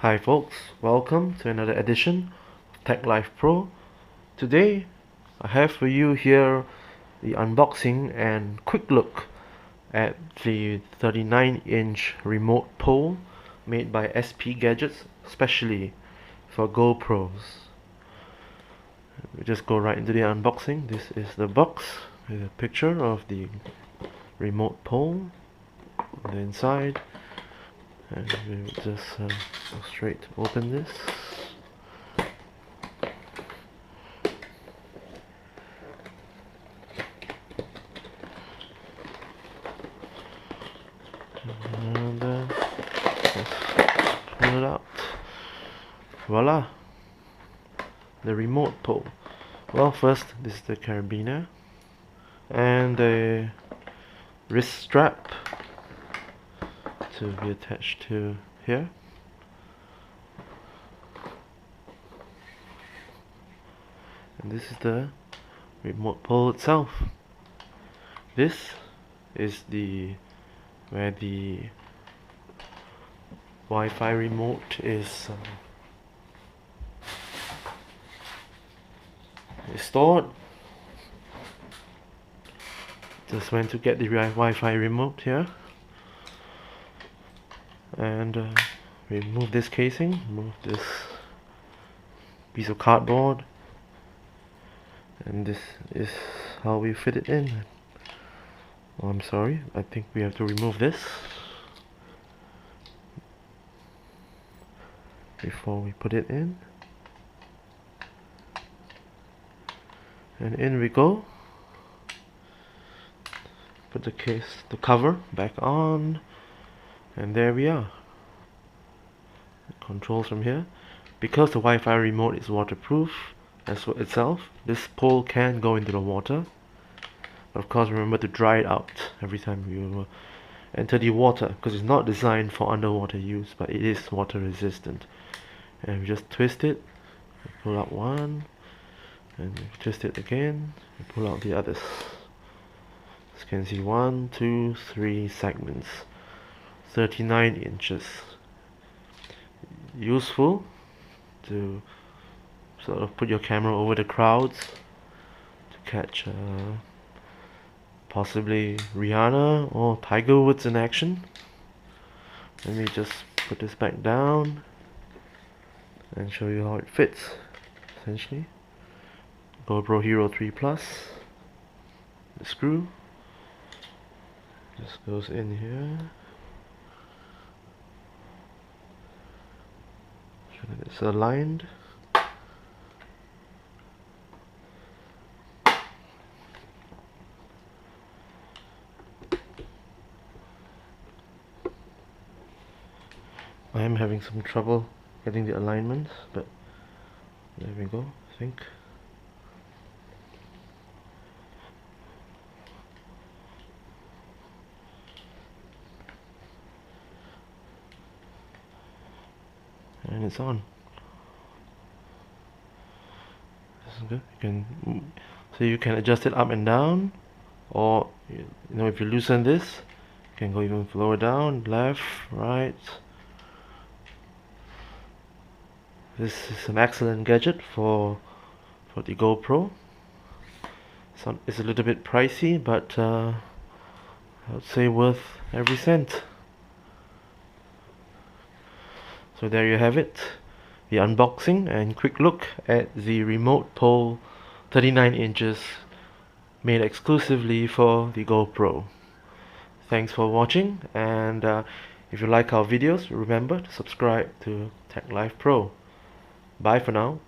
Hi folks, welcome to another edition of Tech Life Pro. Today I have for you here the unboxing and quick look at the 39-inch remote pole made by SP Gadgets specially for GoPros. We just go right into the unboxing. This is the box with a picture of the remote pole on the inside. And we'll just go straight to open this. And just pull it out. Voila! The remote pole. Well, first, this is the carabiner and a wrist strap to be attached to here. And this is the remote pole itself. This is where the Wi-Fi remote is stored. Just went to get the Wi-Fi remote here. And remove this casing, remove this piece of cardboard, and this is how we fit it in. Oh, I'm sorry, I think we have to remove this before we put it in. And in we go. Put the cover back on. And there we are. Controls from here. Because the Wi-Fi remote is waterproof as well itself, this pole can go into the water. But of course, remember to dry it out every time you enter the water, because it's not designed for underwater use, but it is water resistant. And we just twist it, pull out one, and twist it again, and pull out the others. As you can see, 1, 2, 3 segments. 39 inches. Useful to sort of put your camera over the crowds to catch possibly Rihanna or Tiger Woods in action. Let me just put this back down and show you how it fits. Essentially, GoPro Hero 3 Plus. The screw just goes in here. It's aligned. I am having some trouble getting the alignments, but there we go, I think. And it's on. This is good. You can adjust it up and down, or if you loosen this, you can go even lower down, left, right. This is an excellent gadget for the GoPro. It's a little bit pricey, but I would say worth every cent. So there you have it, the unboxing and quick look at the remote pole 39 inches made exclusively for the GoPro. Thanks for watching, and if you like our videos, remember to subscribe to Tech Life Pro. Bye for now.